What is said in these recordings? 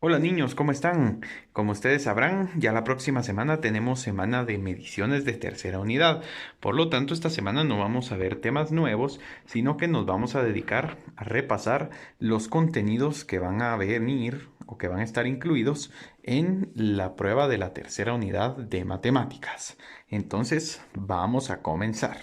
Hola niños, ¿cómo están? Como ustedes sabrán, ya la próxima semana tenemos semana de mediciones de tercera unidad. Por lo tanto, esta semana no vamos a ver temas nuevos, sino que nos vamos a dedicar a repasar los contenidos que van a venir o que van a estar incluidos en la prueba de la tercera unidad de matemáticas. Entonces, vamos a comenzar.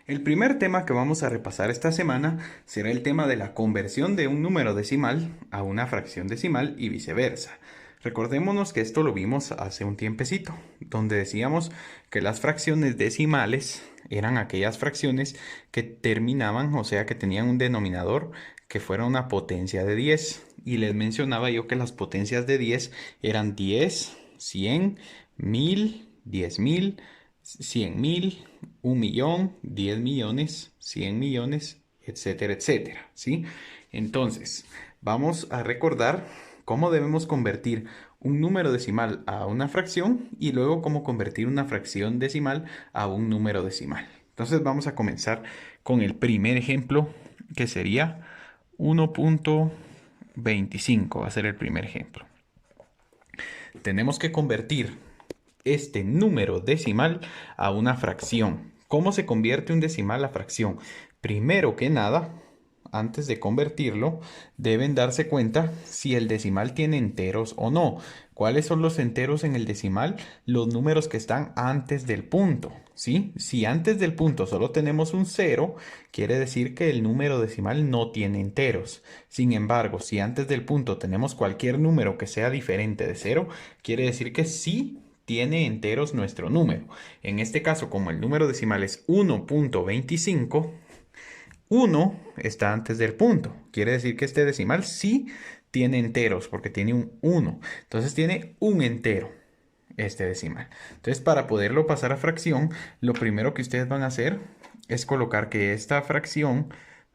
El primer tema que vamos a repasar esta semana será el tema de la conversión de un número decimal a una fracción decimal y viceversa. Recordémonos que esto lo vimos hace un tiempecito, donde decíamos que las fracciones decimales eran aquellas fracciones que terminaban, o sea, que tenían un denominador que fuera una potencia de 10. Y les mencionaba yo que las potencias de 10 eran 10, 100, 1000, 10.000, 100.000, 1.000.000, 10 millones, 100 millones, etcétera, etcétera, ¿sí? Entonces, vamos a recordar cómo debemos convertir un número decimal a una fracción y luego cómo convertir una fracción decimal a un número decimal. Entonces, vamos a comenzar con el primer ejemplo, que sería 1.25, va a ser el primer ejemplo. Tenemos que convertir este número decimal a una fracción. ¿Cómo se convierte un decimal a fracción? Primero que nada, antes de convertirlo, deben darse cuenta si el decimal tiene enteros o no. ¿Cuáles son los enteros en el decimal? Los números que están antes del punto, ¿sí? Si antes del punto solo tenemos un cero, quiere decir que el número decimal no tiene enteros. Sin embargo, si antes del punto tenemos cualquier número que sea diferente de cero, quiere decir que sí tiene enteros nuestro número. En este caso, como el número decimal es 1.25, 1 está antes del punto. Quiere decir que este decimal sí tiene enteros porque tiene un 1. Entonces tiene un entero este decimal. Entonces, para poderlo pasar a fracción, lo primero que ustedes van a hacer es colocar que esta fracción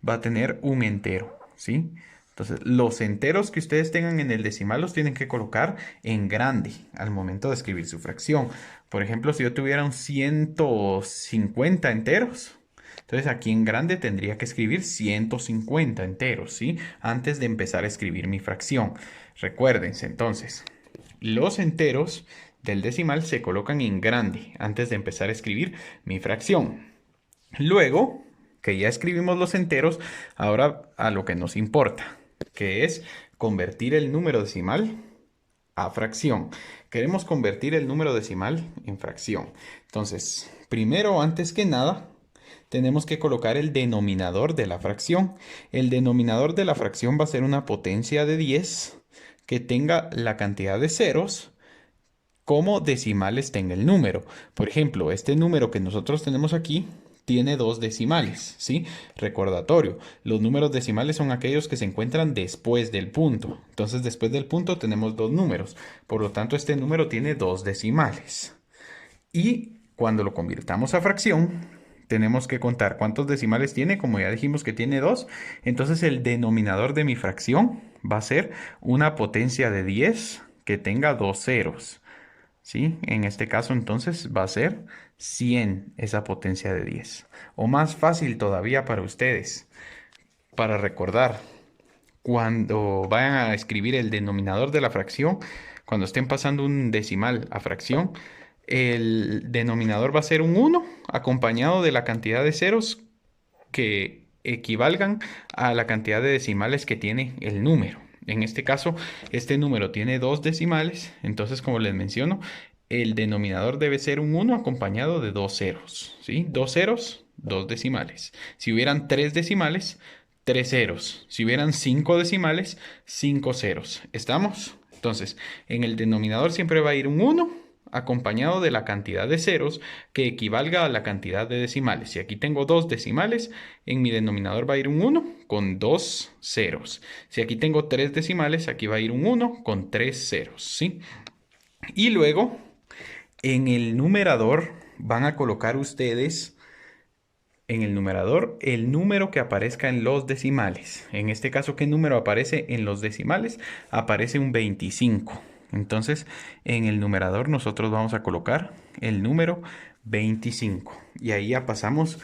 va a tener un entero, ¿sí? Entonces, los enteros que ustedes tengan en el decimal los tienen que colocar en grande al momento de escribir su fracción. Por ejemplo, si yo tuviera un 150 enteros, entonces aquí en grande tendría que escribir 150 enteros, ¿sí? Antes de empezar a escribir mi fracción. Recuérdense entonces, los enteros del decimal se colocan en grande antes de empezar a escribir mi fracción. Luego que ya escribimos los enteros, ahora a lo que nos importa, que es convertir el número decimal a fracción. Queremos convertir el número decimal en fracción. Entonces, primero, antes que nada, tenemos que colocar el denominador de la fracción. El denominador de la fracción va a ser una potencia de 10 que tenga la cantidad de ceros como decimales tenga el número. Por ejemplo, este número que nosotros tenemos aquí tiene dos decimales, ¿sí? Recordatorio, los números decimales son aquellos que se encuentran después del punto. Entonces, después del punto tenemos dos números. Por lo tanto, este número tiene dos decimales. Y cuando lo convirtamos a fracción, tenemos que contar cuántos decimales tiene. Como ya dijimos que tiene dos, entonces el denominador de mi fracción va a ser una potencia de 10 que tenga dos ceros. ¿Sí? En este caso entonces va a ser 100 esa potencia de 10. O más fácil todavía para ustedes, para recordar, cuando vayan a escribir el denominador de la fracción, cuando estén pasando un decimal a fracción, el denominador va a ser un uno acompañado de la cantidad de ceros que equivalgan a la cantidad de decimales que tiene el número. En este caso, este número tiene dos decimales, entonces como les menciono, el denominador debe ser un uno acompañado de dos ceros, ¿sí? Dos ceros, dos decimales. Si hubieran tres decimales, tres ceros. Si hubieran cinco decimales, cinco ceros. ¿Estamos? Entonces, en el denominador siempre va a ir un uno acompañado de la cantidad de ceros que equivalga a la cantidad de decimales. Si aquí tengo dos decimales, en mi denominador va a ir un uno con dos ceros. Si aquí tengo tres decimales, aquí va a ir un uno con tres ceros, ¿sí? Y luego, en el numerador, van a colocar ustedes en el numerador el número que aparezca en los decimales. En este caso, ¿qué número aparece en los decimales? Aparece un 25. Entonces, en el numerador nosotros vamos a colocar el número 25. Y ahí ya pasamos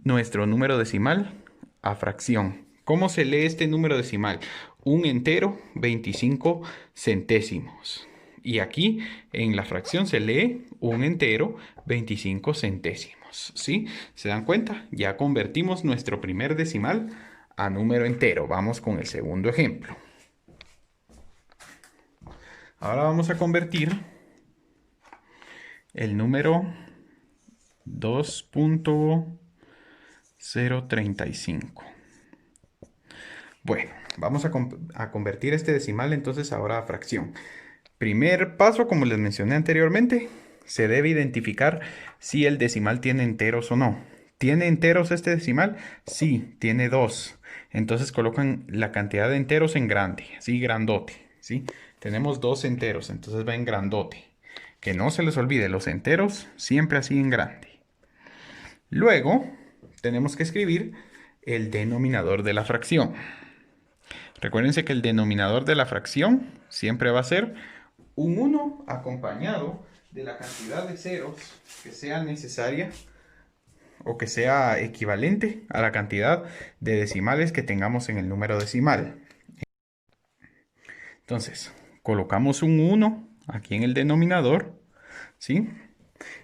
nuestro número decimal a fracción. ¿Cómo se lee este número decimal? Un entero, 25 centésimos. Y aquí en la fracción se lee un entero, 25 centésimos. ¿Sí? ¿Se dan cuenta? Ya convertimos nuestro primer decimal a número entero. Vamos con el segundo ejemplo. Ahora vamos a convertir el número 2.035. Bueno, vamos a convertir este decimal entonces ahora a fracción. Primer paso, como les mencioné anteriormente, se debe identificar si el decimal tiene enteros o no. ¿Tiene enteros este decimal? Sí, tiene 2. Entonces colocan la cantidad de enteros en grande, así grandote, ¿sí? Tenemos 2 enteros, entonces va en grandote. Que no se les olvide, los enteros siempre así en grande. Luego, tenemos que escribir el denominador de la fracción. Recuérdense que el denominador de la fracción siempre va a ser un 1 acompañado de la cantidad de ceros que sea necesaria o que sea equivalente a la cantidad de decimales que tengamos en el número decimal. Entonces, colocamos un 1 aquí en el denominador, ¿sí?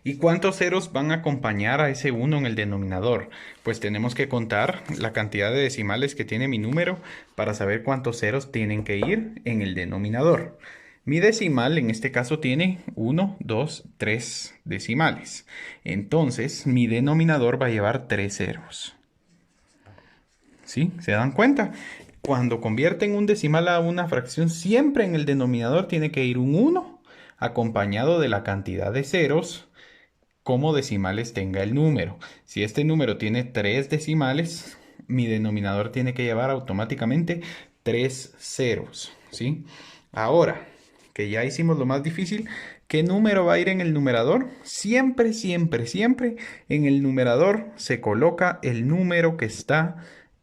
¿Y cuántos ceros van a acompañar a ese 1 en el denominador? Pues tenemos que contar la cantidad de decimales que tiene mi número para saber cuántos ceros tienen que ir en el denominador. Mi decimal en este caso tiene 1, 2, 3 decimales. Entonces mi denominador va a llevar 3 ceros. ¿Sí? ¿Se dan cuenta? Cuando convierten un decimal a una fracción, siempre en el denominador tiene que ir un 1 acompañado de la cantidad de ceros como decimales tenga el número. Si este número tiene 3 decimales, mi denominador tiene que llevar automáticamente 3 ceros, ¿sí? Ahora que ya hicimos lo más difícil, ¿qué número va a ir en el numerador? Siempre, siempre, siempre en el numerador se coloca el número que está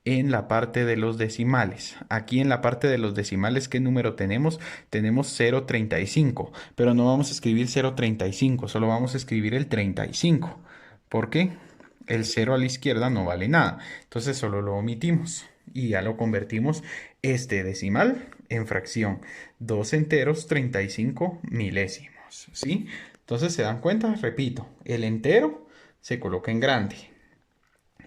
en la parte de los decimales. Aquí en la parte de los decimales, ¿qué número tenemos? Tenemos 0,35, pero no vamos a escribir 0,35, solo vamos a escribir el 35. ¿Por qué? El 0 a la izquierda no vale nada, entonces solo lo omitimos y ya lo convertimos este decimal en fracción. 2 enteros, 35 milésimos, ¿sí? Entonces, ¿se dan cuenta? Repito, el entero se coloca en grande.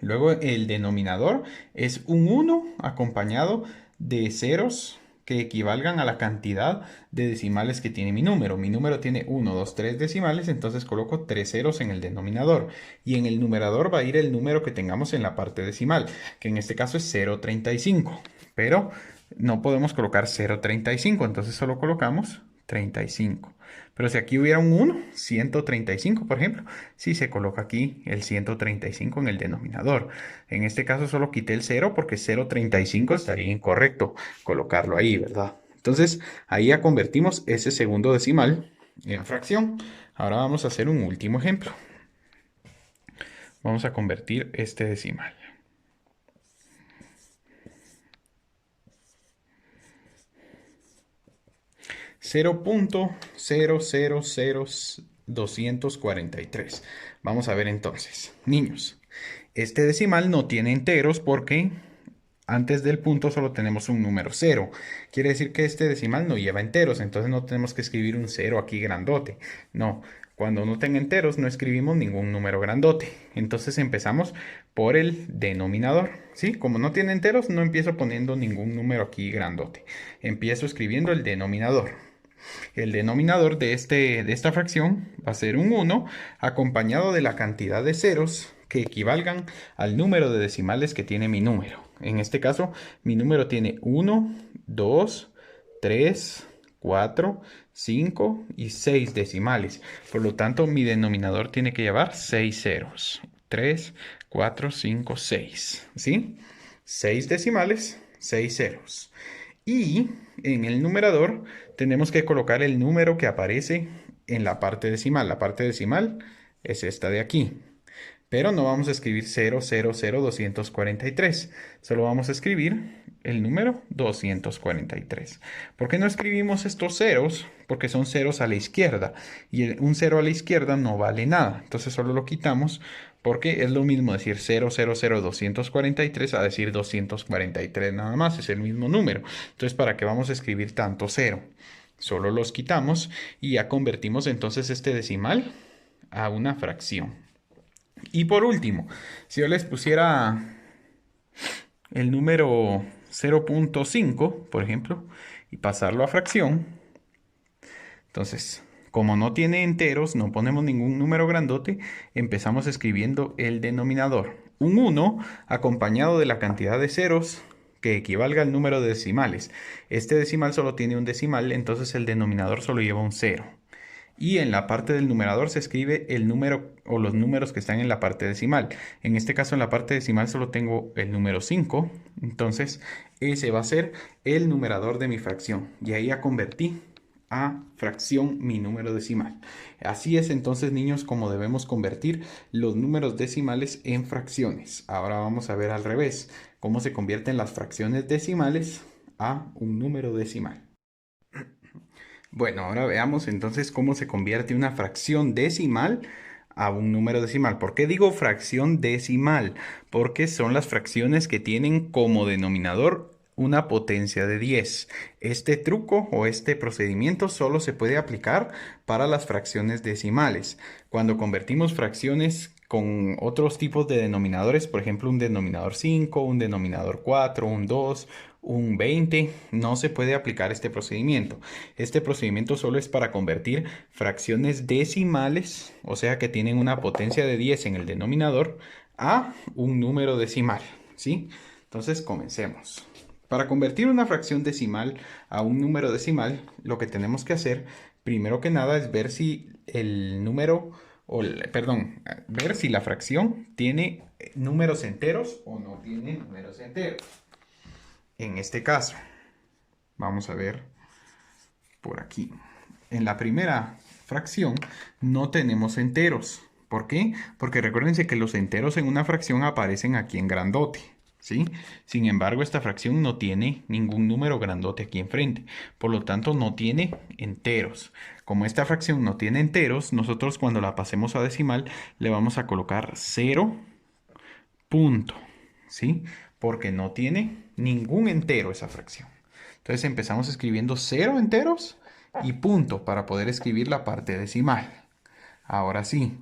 Luego el denominador es un 1 acompañado de ceros que equivalgan a la cantidad de decimales que tiene mi número. Mi número tiene 1, 2, 3 decimales, entonces coloco 3 ceros en el denominador. Y en el numerador va a ir el número que tengamos en la parte decimal, que en este caso es 0,35. Pero no podemos colocar 0,35, entonces solo colocamos 35. Pero si aquí hubiera un 1, 135, por ejemplo, sí se coloca aquí el 135 en el denominador. En este caso solo quité el 0 porque 0,35 estaría incorrecto colocarlo ahí, ¿verdad? Entonces ahí ya convertimos ese segundo decimal en fracción. Ahora vamos a hacer un último ejemplo. Vamos a convertir este decimal. 0.000243. Vamos a ver entonces. Niños, este decimal no tiene enteros porque antes del punto solo tenemos un número 0. Quiere decir que este decimal no lleva enteros, entonces no tenemos que escribir un 0 aquí grandote. No, cuando no tenga enteros no escribimos ningún número grandote. Entonces empezamos por el denominador. ¿Sí? Como no tiene enteros, no empiezo poniendo ningún número aquí grandote. Empiezo escribiendo el denominador. El denominador de esta fracción va a ser un 1 acompañado de la cantidad de ceros que equivalgan al número de decimales que tiene mi número. En este caso, mi número tiene 1, 2, 3, 4, 5 y 6 decimales. Por lo tanto, mi denominador tiene que llevar 6 ceros. 3, 4, 5, 6. ¿Sí? 6 decimales, 6 ceros. Y en el numerador tenemos que colocar el número que aparece en la parte decimal. La parte decimal es esta de aquí. Pero no vamos a escribir 0,00243. Solo vamos a escribir el número 243. ¿Por qué no escribimos estos ceros? Porque son ceros a la izquierda. Y un 0 a la izquierda no vale nada. Entonces solo lo quitamos Porque es lo mismo decir 0,00243 a decir 243 nada más, es el mismo número. Entonces, ¿para qué vamos a escribir tanto cero? Solo los quitamos y ya convertimos entonces este decimal a una fracción. Y por último, si yo les pusiera el número 0,5, por ejemplo, y pasarlo a fracción, entonces, como no tiene enteros, no ponemos ningún número grandote, empezamos escribiendo el denominador. Un 1 acompañado de la cantidad de ceros que equivalga al número de decimales. Este decimal solo tiene un decimal, entonces el denominador solo lleva un 0. Y en la parte del numerador se escribe el número o los números que están en la parte decimal. En este caso, en la parte decimal solo tengo el número 5. Entonces, ese va a ser el numerador de mi fracción. Y ahí ya convertí a fracción mi número decimal. Así es entonces, niños, como debemos convertir los números decimales en fracciones. Ahora vamos a ver al revés, cómo se convierten las fracciones decimales a un número decimal. Bueno, ahora veamos entonces cómo se convierte una fracción decimal a un número decimal. ¿Por qué digo fracción decimal? Porque son las fracciones que tienen como denominador una potencia de 10. Este truco o este procedimiento solo se puede aplicar para las fracciones decimales. Cuando convertimos fracciones con otros tipos de denominadores, por ejemplo, un denominador 5, un denominador 4, un 2, un 20, no se puede aplicar este procedimiento. Este procedimiento solo es para convertir fracciones decimales, o sea que tienen una potencia de 10 en el denominador, a un número decimal, ¿sí? Entonces, comencemos. Para convertir una fracción decimal a un número decimal, lo que tenemos que hacer, primero que nada, es ver si el número, ver si la fracción tiene números enteros o no tiene números enteros. En este caso, vamos a ver por aquí. En la primera fracción no tenemos enteros. ¿Por qué? Porque recuérdense que los enteros en una fracción aparecen aquí en grandote, ¿sí? Sin embargo, esta fracción no tiene ningún número grandote aquí enfrente. Por lo tanto, no tiene enteros. Como esta fracción no tiene enteros, nosotros cuando la pasemos a decimal le vamos a colocar 0 punto, ¿sí? Porque no tiene ningún entero esa fracción. Entonces empezamos escribiendo 0 enteros y punto para poder escribir la parte decimal. Ahora sí,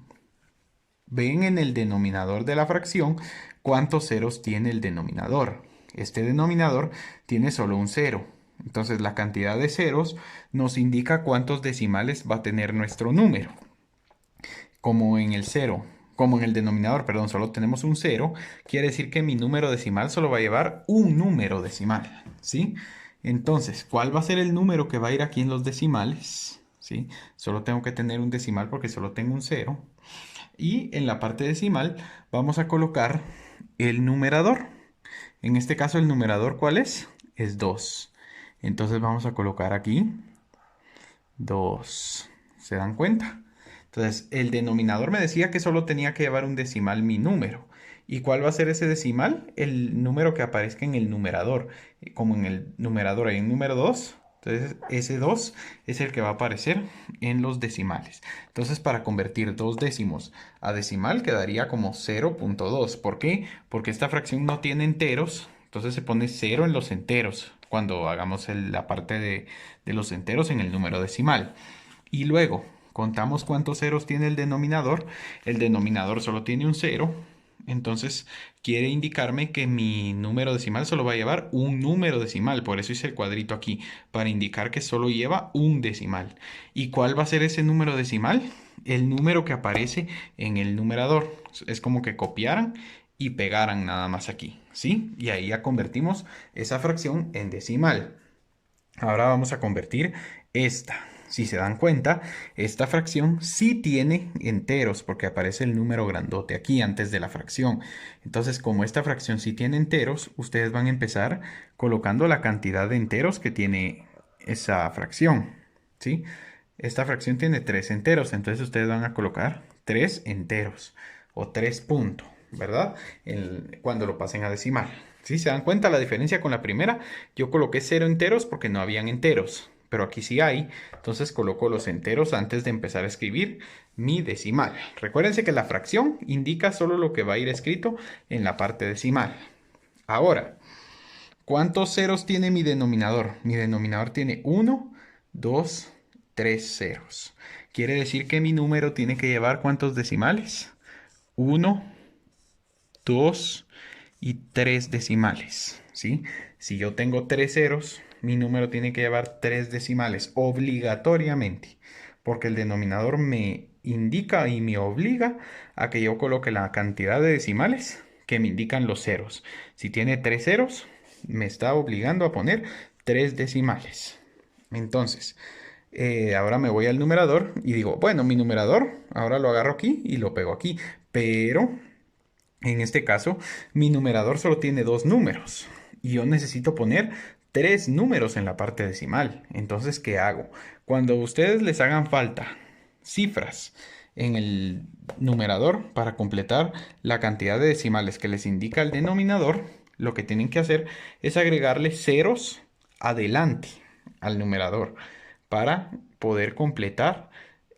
ven en el denominador de la fracción cuántos ceros tiene el denominador. Este denominador tiene solo un 0. Entonces la cantidad de ceros nos indica cuántos decimales va a tener nuestro número. Como en el denominador, perdón, solo tenemos un 0, quiere decir que mi número decimal solo va a llevar un número decimal, ¿sí? Entonces, ¿cuál va a ser el número que va a ir aquí en los decimales? ¿Sí? Solo tengo que tener un decimal porque solo tengo un 0. Y en la parte decimal vamos a colocar el numerador. En este caso, ¿el numerador cuál es? Es 2. Entonces vamos a colocar aquí 2. ¿Se dan cuenta? Entonces, el denominador me decía que solo tenía que llevar un decimal mi número. ¿Y cuál va a ser ese decimal? El número que aparezca en el numerador. Como en el numerador hay un número 2, entonces ese 2 es el que va a aparecer en los decimales. Entonces, para convertir dos décimos a decimal quedaría como 0,2. ¿Por qué? Porque esta fracción no tiene enteros, entonces se pone 0 en los enteros cuando hagamos la parte de los enteros en el número decimal. Y luego contamos cuántos ceros tiene el denominador. El denominador solo tiene un 0. Entonces quiere indicarme que mi número decimal solo va a llevar un número decimal. Por eso hice el cuadrito aquí, para indicar que solo lleva un decimal. ¿Y cuál va a ser ese número decimal? El número que aparece en el numerador. Es como que copiaran y pegaran nada más aquí, ¿sí? Y ahí ya convertimos esa fracción en decimal. Ahora vamos a convertir esta. Si se dan cuenta, esta fracción sí tiene enteros porque aparece el número grandote aquí antes de la fracción. Entonces, como esta fracción sí tiene enteros, ustedes van a empezar colocando la cantidad de enteros que tiene esa fracción, ¿sí? Esta fracción tiene 3 enteros, entonces ustedes van a colocar 3 enteros o 3 puntos, ¿verdad? Cuando lo pasen a decimal. ¿Sí? ¿Se dan cuenta la diferencia con la primera? Yo coloqué 0 enteros porque no habían enteros, pero aquí sí hay. Entonces coloco los enteros antes de empezar a escribir mi decimal. Recuérdense que la fracción indica solo lo que va a ir escrito en la parte decimal. Ahora, ¿cuántos ceros tiene mi denominador? Mi denominador tiene 1, 2, 3 ceros. Quiere decir que mi número tiene que llevar ¿cuántos decimales? 1, 2 y 3 decimales, ¿sí? Si yo tengo 3 ceros, mi número tiene que llevar 3 decimales obligatoriamente, porque el denominador me indica y me obliga a que yo coloque la cantidad de decimales que me indican los ceros. Si tiene 3 ceros, me está obligando a poner 3 decimales. Entonces, ahora me voy al numerador y digo, bueno, mi numerador, ahora lo agarro aquí y lo pego aquí, pero en este caso, mi numerador solo tiene dos números y yo necesito poner tres números en la parte decimal. Entonces, ¿qué hago? Cuando ustedes les hagan falta cifras en el numerador para completar la cantidad de decimales que les indica el denominador, lo que tienen que hacer es agregarle ceros adelante al numerador para poder completar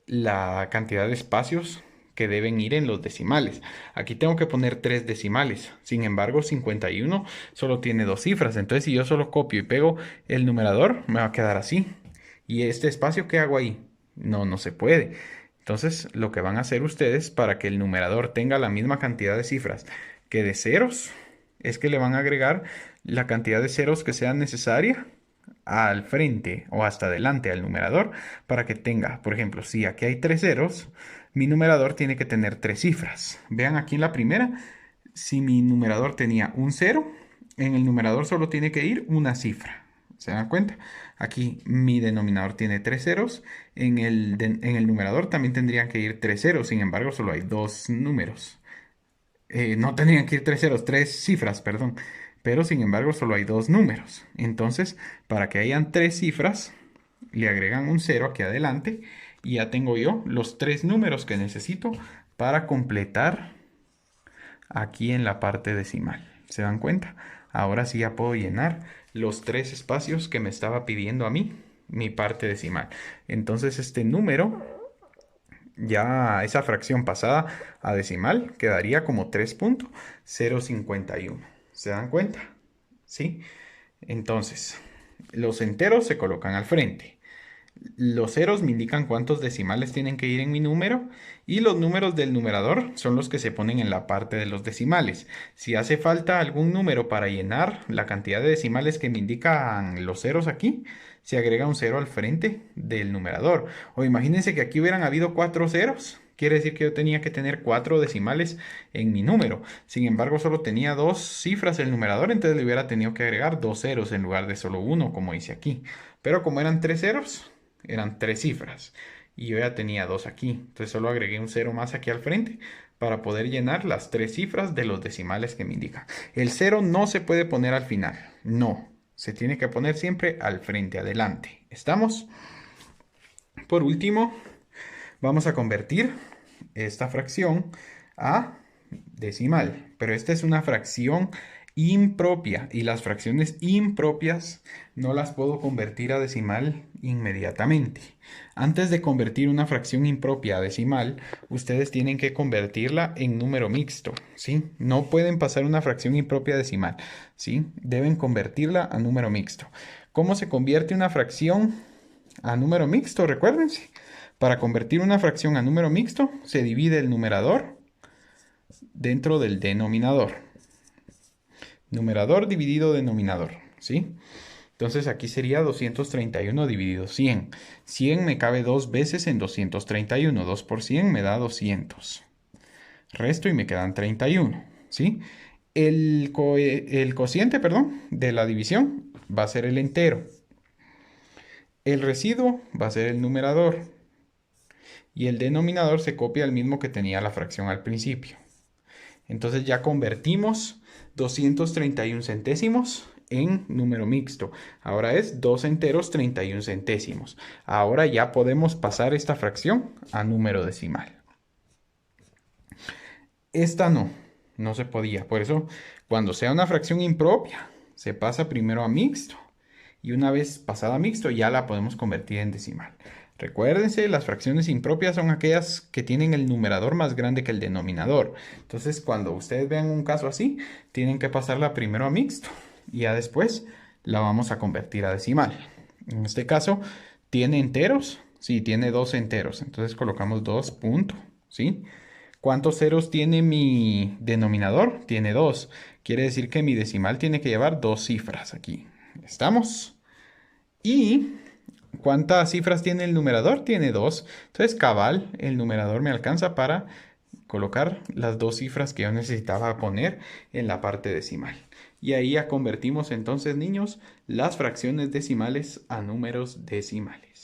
la cantidad de espacios que deben ir en los decimales. Aquí tengo que poner tres decimales. Sin embargo, 51 solo tiene dos cifras. Entonces, si yo solo copio y pego el numerador, me va a quedar así. ¿Y este espacio qué hago ahí? No, no se puede. Entonces, lo que van a hacer ustedes para que el numerador tenga la misma cantidad de cifras que de ceros, es que le van a agregar la cantidad de ceros que sea necesaria al frente o hasta adelante al numerador para que tenga, por ejemplo, si aquí hay tres ceros, mi numerador tiene que tener tres cifras. Vean aquí en la primera, si mi numerador tenía un cero, en el numerador solo tiene que ir una cifra. ¿Se dan cuenta? Aquí mi denominador tiene tres ceros, en el numerador también tendrían que ir tres ceros, sin embargo solo hay dos números. No tendrían que ir tres ceros, tres cifras, perdón. Pero sin embargo solo hay dos números. Entonces, para que hayan tres cifras, le agregan un cero aquí adelante y ya tengo yo los tres números que necesito para completar aquí en la parte decimal. ¿Se dan cuenta? Ahora sí ya puedo llenar los tres espacios que me estaba pidiendo a mí mi parte decimal. Entonces este número, ya esa fracción pasada a decimal, quedaría como 3.051. ¿Se dan cuenta? ¿Sí? Entonces, los enteros se colocan al frente. Los ceros me indican cuántos decimales tienen que ir en mi número y los números del numerador son los que se ponen en la parte de los decimales. Si hace falta algún número para llenar la cantidad de decimales que me indican los ceros aquí, se agrega un cero al frente del numerador. O imagínense que aquí hubieran habido cuatro ceros. Quiere decir que yo tenía que tener cuatro decimales en mi número. Sin embargo, solo tenía dos cifras el numerador, entonces le hubiera tenido que agregar dos ceros en lugar de solo uno, como dice aquí. Pero como eran tres ceros, eran tres cifras y yo ya tenía dos aquí. Entonces solo agregué un cero más aquí al frente para poder llenar las tres cifras de los decimales que me indican. El cero no se puede poner al final. No, se tiene que poner siempre al frente, adelante. ¿Estamos? Por último, vamos a convertir esta fracción a decimal. Pero esta es una fracción impropia y las fracciones impropias no las puedo convertir a decimal inmediatamente. Antes de convertir una fracción impropia a decimal, ustedes tienen que convertirla en número mixto, ¿sí? No pueden pasar una fracción impropia a decimal, ¿sí? Deben convertirla a número mixto. ¿Cómo se convierte una fracción a número mixto? Recuérdense. Para convertir una fracción a número mixto, se divide el numerador dentro del denominador. Numerador dividido denominador, ¿sí? Entonces aquí sería 231 dividido 100. 100 me cabe dos veces en 231. 2 por 100 me da 200. Resto y me quedan 31, ¿sí? El cociente, perdón, de la división va a ser el entero. El residuo va a ser el numerador. Y el denominador se copia al mismo que tenía la fracción al principio. Entonces ya convertimos 231 centésimos en número mixto. Ahora es 2 enteros 31 centésimos. Ahora ya podemos pasar esta fracción a número decimal. Esta no se podía. Por eso, cuando sea una fracción impropia, se pasa primero a mixto. Y una vez pasada a mixto, ya la podemos convertir en decimal. Recuérdense, las fracciones impropias son aquellas que tienen el numerador más grande que el denominador. Entonces, cuando ustedes vean un caso así, tienen que pasarla primero a mixto y ya después la vamos a convertir a decimal. En este caso, ¿tiene enteros? Sí, tiene dos enteros. Entonces colocamos 2 punto, ¿sí? ¿Cuántos ceros tiene mi denominador? Tiene 2. Quiere decir que mi decimal tiene que llevar 2 cifras aquí. ¿Estamos? Y ¿cuántas cifras tiene el numerador? Tiene 2. Entonces, cabal, el numerador me alcanza para colocar las 2 cifras que yo necesitaba poner en la parte decimal. Y ahí ya convertimos entonces, niños, las fracciones decimales a números decimales.